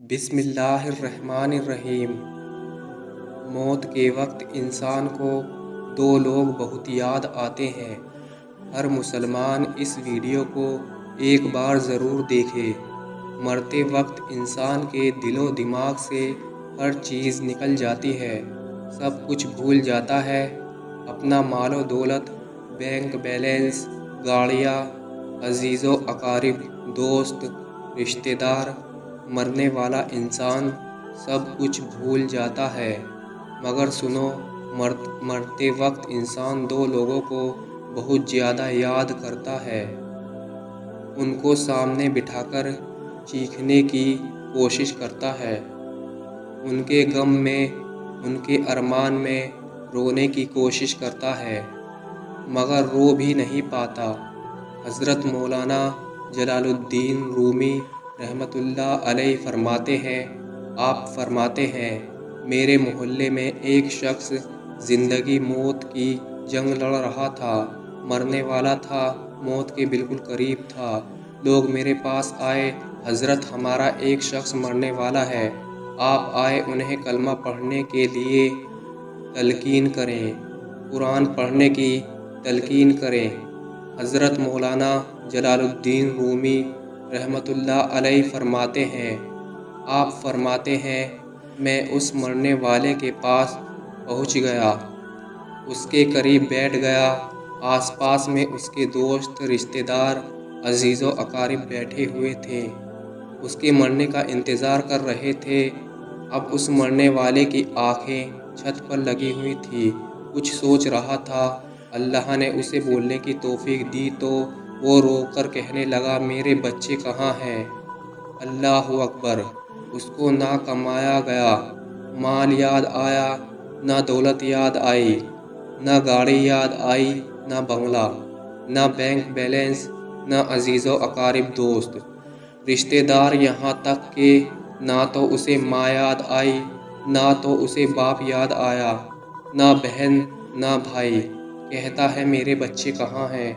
بسم اللہ الرحمن الرحیم۔ موت کے وقت انسان کو دو لوگ بہت یاد آتے ہیں۔ ہر مسلمان اس ویڈیو کو ایک بار ضرور دیکھے۔ مرتے وقت انسان کے دل و دماغ سے ہر چیز نکل جاتی ہے، سب کچھ بھول جاتا ہے، اپنا مال و دولت، بینک بیلنس، گاڑیاں، عزیز و اقارب، دوست، رشتہ دار۔ مرنے والا انسان سب کچھ بھول جاتا ہے، مگر سنو، مرتے وقت انسان دو لوگوں کو بہت زیادہ یاد کرتا ہے۔ ان کو سامنے بٹھا کر چیخنے کی کوشش کرتا ہے، ان کے غم میں، ان کے ارمان میں رونے کی کوشش کرتا ہے، مگر رو بھی نہیں پاتا۔ حضرت مولانا جلال الدین رومی رحمۃ اللہ علیہ فرماتے ہیں، آپ فرماتے ہیں، میرے محلے میں ایک شخص زندگی موت کی جنگ لڑ رہا تھا، مرنے والا تھا، موت کے بالکل قریب تھا۔ لوگ میرے پاس آئے، حضرت ہمارا ایک شخص مرنے والا ہے، آپ آئے انہیں کلمہ پڑھنے کے لیے تلقین کریں، قرآن پڑھنے کی تلقین کریں۔ حضرت مولانا جلال الدین رومی رحمۃ اللہ علیہ فرماتے ہیں، آپ فرماتے ہیں، میں اس مرنے والے کے پاس پہنچ گیا، اس کے قریب بیٹھ گیا، آس پاس میں اس کے دوست، رشتہ دار، عزیز و اقارب بیٹھے ہوئے تھے، اس کے مرنے کا انتظار کر رہے تھے۔ اب اس مرنے والے کی آنکھیں چھت پر لگی ہوئی تھی، کچھ سوچ رہا تھا۔ اللہ نے اسے بولنے کی توفیق دی تو وہ رو کر کہنے لگا، میرے بچے کہاں ہیں؟ اللہ اکبر! اس کو نہ کمایا گیا مال یاد آیا، نہ دولت یاد آئی، نہ گاڑی یاد آئی، نہ بنگلہ، نہ بینک بیلنس، نہ عزیز و اقارب، دوست، رشتہ دار، یہاں تک کہ نہ تو اسے ماں یاد آئی، نہ تو اسے باپ یاد آیا، نہ بہن، نہ بھائی۔ کہتا ہے، میرے بچے کہاں ہیں؟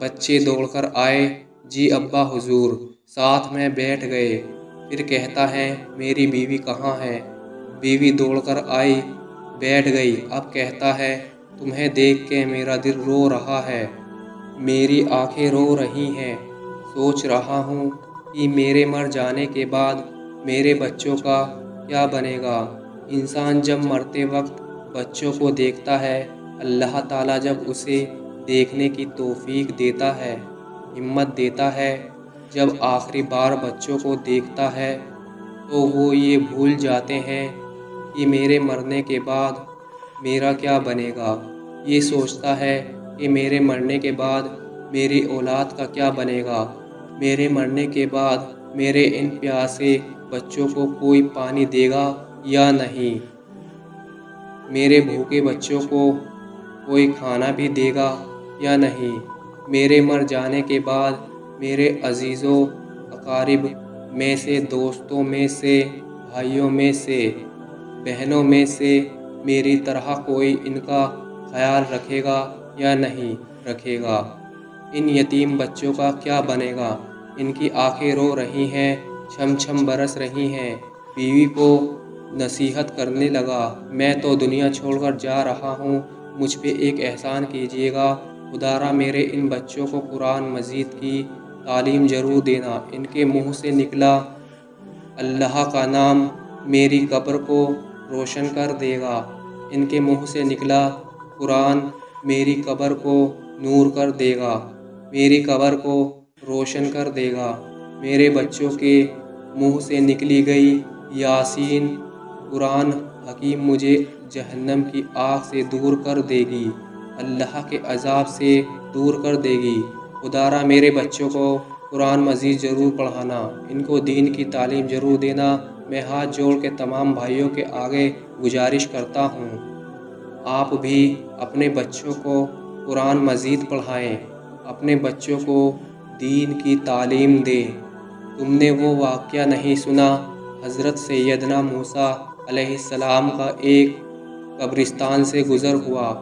بچے دوڑ کر آئے، جی ابا حضور، ساتھ میں بیٹھ گئے۔ پھر کہتا ہے، میری بیوی کہاں ہے؟ بیوی دوڑ کر آئی، بیٹھ گئی۔ اب کہتا ہے، تمہیں دیکھ کے میرا دل رو رہا ہے، میری آنکھیں رو رہی ہیں، سوچ رہا ہوں کہ میرے مر جانے کے بعد میرے بچوں کا کیا بنے گا۔ انسان جب مرتے وقت بچوں کو دیکھتا ہے، اللہ تعالیٰ جب اسے دیکھنے کی توفیق دیتا ہے، ہمت دیتا ہے، جب آخری بار بچوں کو دیکھتا ہے تو وہ یہ بھول جاتے ہیں کہ میرے مرنے کے بعد میرا کیا بنے گا۔ یہ سوچتا ہے کہ میرے مرنے کے بعد میری اولاد کا کیا بنے گا، میرے مرنے کے بعد میرے ان پیاسے بچوں کو کوئی پانی دے گا یا نہیں، میرے بھوکے بچوں کو کوئی کھانا بھی دے گا یا نہیں۔ میرے مر جانے کے بعد میرے عزیز و اقارب میں سے، دوستوں میں سے، بھائیوں میں سے، بہنوں میں سے میری طرح کوئی ان کا خیال رکھے گا یا نہیں رکھے گا۔ ان یتیم بچوں کا کیا بنے گا؟ ان کی آنکھیں رو رہی ہیں، چھم چھم برس رہی ہیں۔ بیوی کو نصیحت کرنے لگا، میں تو دنیا چھوڑ کر جا رہا ہوں، مجھ پہ ایک احسان کیجیے گا، خدا را میرے ان بچوں کو قرآن مجید کی تعلیم ضرور دینا۔ ان کے منہ سے نکلا اللہ کا نام میری قبر کو روشن کر دے گا، ان کے منہ سے نکلا قرآن میری قبر کو نور کر دے گا، میری قبر کو روشن کر دے گا۔ میرے بچوں کے منہ سے نکلی گئی یاسین قرآن حکیم مجھے جہنم کی آگ سے دور کر دے گی، اللہ کے عذاب سے دور کر دے گی۔ خدا را میرے بچوں کو قرآن مجید ضرور پڑھانا، ان کو دین کی تعلیم ضرور دینا۔ میں ہاتھ جوڑ کے تمام بھائیوں کے آگے گزارش کرتا ہوں، آپ بھی اپنے بچوں کو قرآن مجید پڑھائیں، اپنے بچوں کو دین کی تعلیم دیں۔ تم نے وہ واقعہ نہیں سنا، حضرت سیدنا موسیٰ علیہ السلام کا ایک قبرستان سے گزر ہوا،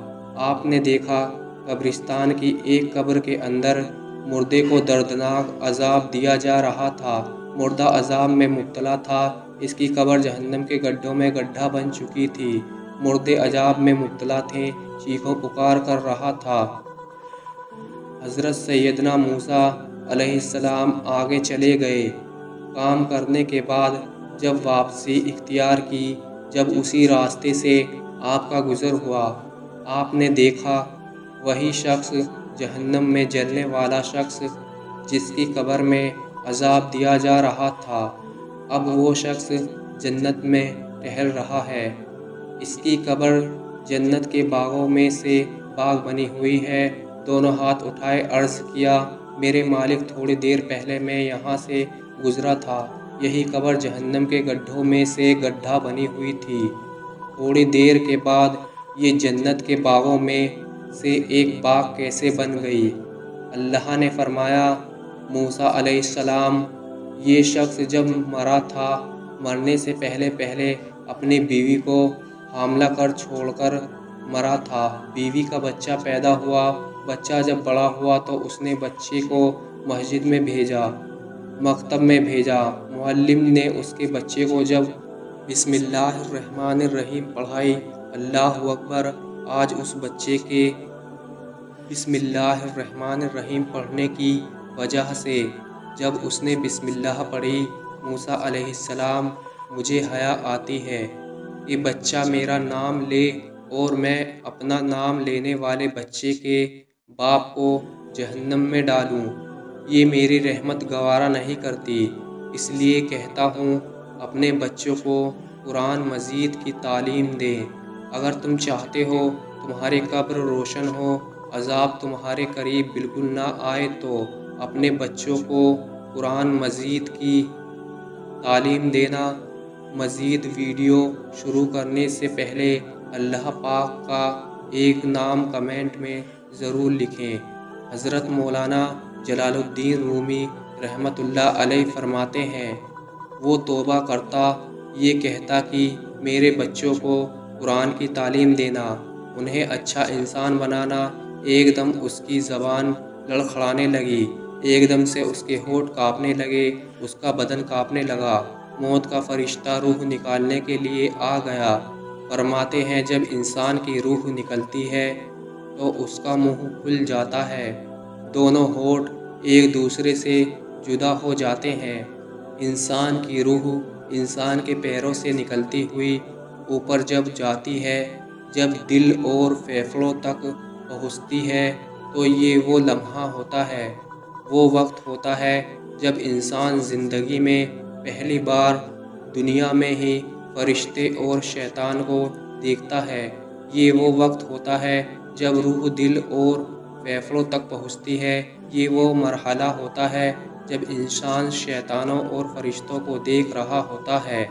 آپ نے دیکھا قبرستان کی ایک قبر کے اندر مردے کو دردناک عذاب دیا جا رہا تھا۔ مردہ عذاب میں مبتلا تھا، اس کی قبر جہنم کے گڈھوں میں گڈھا بن چکی تھی، مردے عذاب میں مبتلا تھے، چیخو پکار کر رہا تھا۔ حضرت سیدنا موسیٰ علیہ السلام آگے چلے گئے۔ کام کرنے کے بعد جب واپسی اختیار کی، جب اسی راستے سے آپ کا گزر ہوا، آپ نے دیکھا وہی شخص، جہنم میں جلنے والا شخص جس کی قبر میں عذاب دیا جا رہا تھا، اب وہ شخص جنت میں ٹہل رہا ہے۔ اس کی قبر جنت کے باغوں میں سے باغ بنی ہوئی ہے۔ دونوں ہاتھ اٹھائے عرض کیا، میرے مالک، تھوڑی دیر پہلے میں یہاں سے گزرا تھا، یہی قبر جہنم کے گڈھوں میں سے گڈھا بنی ہوئی تھی، تھوڑی دیر کے بعد یہ جنت کے باغوں میں سے ایک باغ کیسے بن گئی؟ اللہ نے فرمایا، موسیٰ علیہ السلام، یہ شخص جب مرا تھا، مرنے سے پہلے اپنی بیوی کو حاملہ کر چھوڑ کر مرا تھا۔ بیوی کا بچہ پیدا ہوا، بچہ جب بڑا ہوا تو اس نے بچے کو مسجد میں بھیجا، مکتب میں بھیجا۔ معلم نے اس کے بچے کو جب بسم اللہ الرحمن الرحیم پڑھائی، اللہ اکبر، آج اس بچے کے بسم اللہ الرحمن الرحیم پڑھنے کی وجہ سے جب اس نے بسم اللہ پڑھی، موسیٰ علیہ السلام، مجھے حیا آتی ہے کہ بچہ میرا نام لے اور میں اپنا نام لینے والے بچے کے باپ کو جہنم میں ڈالوں، یہ میری رحمت گوارا نہیں کرتی، اس لیے کہتا ہوں اپنے بچوں کو قرآن مجید کی تعلیم دیں۔ اگر تم چاہتے ہو تمہاری قبر روشن ہو، عذاب تمہارے قریب بالکل نہ آئے، تو اپنے بچوں کو قرآن مجید کی تعلیم دینا۔ مزید ویڈیو شروع کرنے سے پہلے اللہ پاک کا ایک نام کمنٹ میں ضرور لکھیں۔ حضرت مولانا جلال الدین رومی رحمۃ اللہ علیہ فرماتے ہیں، وہ توبہ کرتا، یہ کہتا کہ میرے بچوں کو قرآن کی تعلیم دینا، انہیں اچھا انسان بنانا، ایک دم اس کی زبان لڑکھڑانے لگی، ایک دم سے اس کے ہونٹ کانپنے لگے، اس کا بدن کانپنے لگا، موت کا فرشتہ روح نکالنے کے لیے آ گیا۔ فرماتے ہیں جب انسان کی روح نکلتی ہے تو اس کا منہ کھل جاتا ہے، دونوں ہونٹ ایک دوسرے سے جدا ہو جاتے ہیں۔ انسان کی روح انسان کے پیروں سے نکلتی ہوئی اوپر جب جاتی ہے، جب دل اور پھیپھڑوں تک پہنچتی ہے، تو یہ وہ لمحہ ہوتا ہے، وہ وقت ہوتا ہے جب انسان زندگی میں پہلی بار دنیا میں ہی فرشتے اور شیطان کو دیکھتا ہے، یہ وہ وقت ہوتا ہے جب روح دل اور پھیپھڑوں تک پہنچتی ہے، یہ وہ مرحلہ ہوتا ہے جب انسان شیطانوں اور فرشتوں کو دیکھ رہا ہوتا ہے۔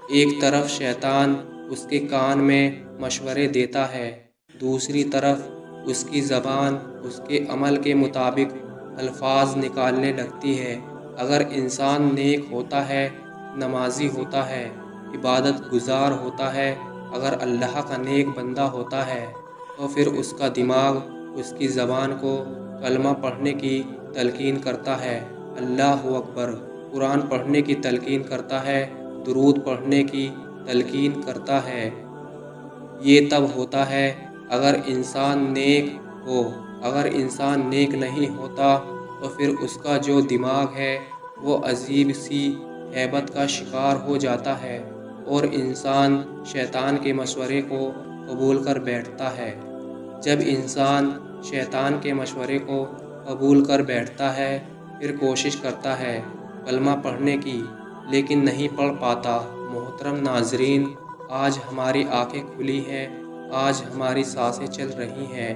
ایک طرف شیطان اس کے کان میں مشورے دیتا ہے، دوسری طرف اس کی زبان اس کے عمل کے مطابق الفاظ نکالنے لگتی ہے۔ اگر انسان نیک ہوتا ہے، نمازی ہوتا ہے، عبادت گزار ہوتا ہے، اگر اللہ کا نیک بندہ ہوتا ہے، تو پھر اس کا دماغ اس کی زبان کو کلمہ پڑھنے کی تلقین کرتا ہے، اللہ اکبر، قرآن پڑھنے کی تلقین کرتا ہے، درود پڑھنے کی تلقین کرتا ہے۔ یہ تب ہوتا ہے اگر انسان نیک ہو، اگر انسان نیک نہیں ہوتا تو پھر اس کا جو دماغ ہے وہ عجیب سی ہیبت کا شکار ہو جاتا ہے اور انسان شیطان کے مشورے کو قبول کر بیٹھتا ہے۔ جب انسان شیطان کے مشورے کو قبول کر بیٹھتا ہے، پھر کوشش کرتا ہے کلمہ پڑھنے کی، لیکن نہیں پڑھ پاتا۔ محترم ناظرین، آج ہماری آنکھیں کھلی ہیں، آج ہماری سانسیں چل رہی ہیں،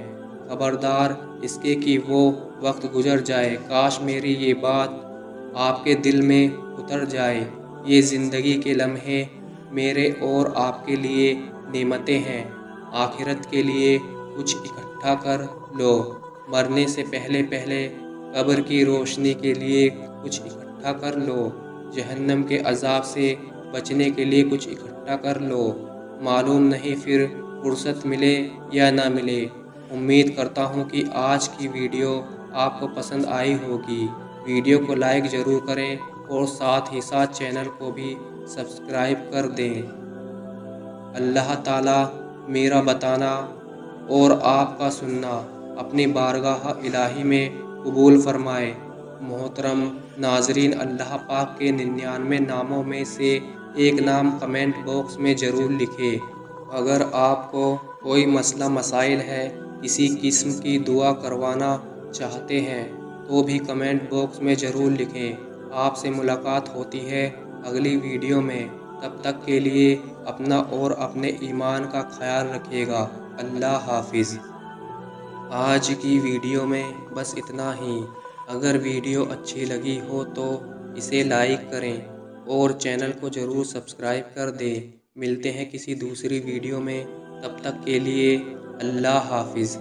خبردار اس کے کہ وہ وقت گزر جائے، کاش میری یہ بات آپ کے دل میں اتر جائے۔ یہ زندگی کے لمحے میرے اور آپ کے لیے نعمتیں ہیں، آخرت کے لیے کچھ اکٹھا کر لو، مرنے سے پہلے قبر کی روشنی کے لیے کچھ اکٹھا کر لو، جہنم کے عذاب سے بچنے کے لیے کچھ اکٹھا کر لو، معلوم نہیں پھر فرصت ملے یا نہ ملے۔ امید کرتا ہوں کہ آج کی ویڈیو آپ کو پسند آئی ہوگی، ویڈیو کو لائک ضرور کریں اور ساتھ ہی ساتھ چینل کو بھی سبسکرائب کر دیں۔ اللہ تعالیٰ میرا بتانا اور آپ کا سننا اپنی بارگاہ الہی میں قبول فرمائے۔ محترم ناظرین، اللہ پاک کے 99 ناموں میں سے ایک نام کمنٹ باکس میں ضرور لکھیں۔ اگر آپ کو کوئی مسئلہ مسائل ہے، کسی قسم کی دعا کروانا چاہتے ہیں تو بھی کمنٹ باکس میں ضرور لکھیں۔ آپ سے ملاقات ہوتی ہے اگلی ویڈیو میں۔ تب تک کے لیے اپنا اور اپنے ایمان کا خیال رکھیے گا۔ اللہ حافظ۔ آج کی ویڈیو میں بس اتنا ہی۔ اگر ویڈیو اچھی لگی ہو تو اسے لائک کریں اور چینل کو ضرور سبسکرائب کر دیں۔ ملتے ہیں کسی دوسری ویڈیو میں، تب تک کے لیے اللہ حافظ۔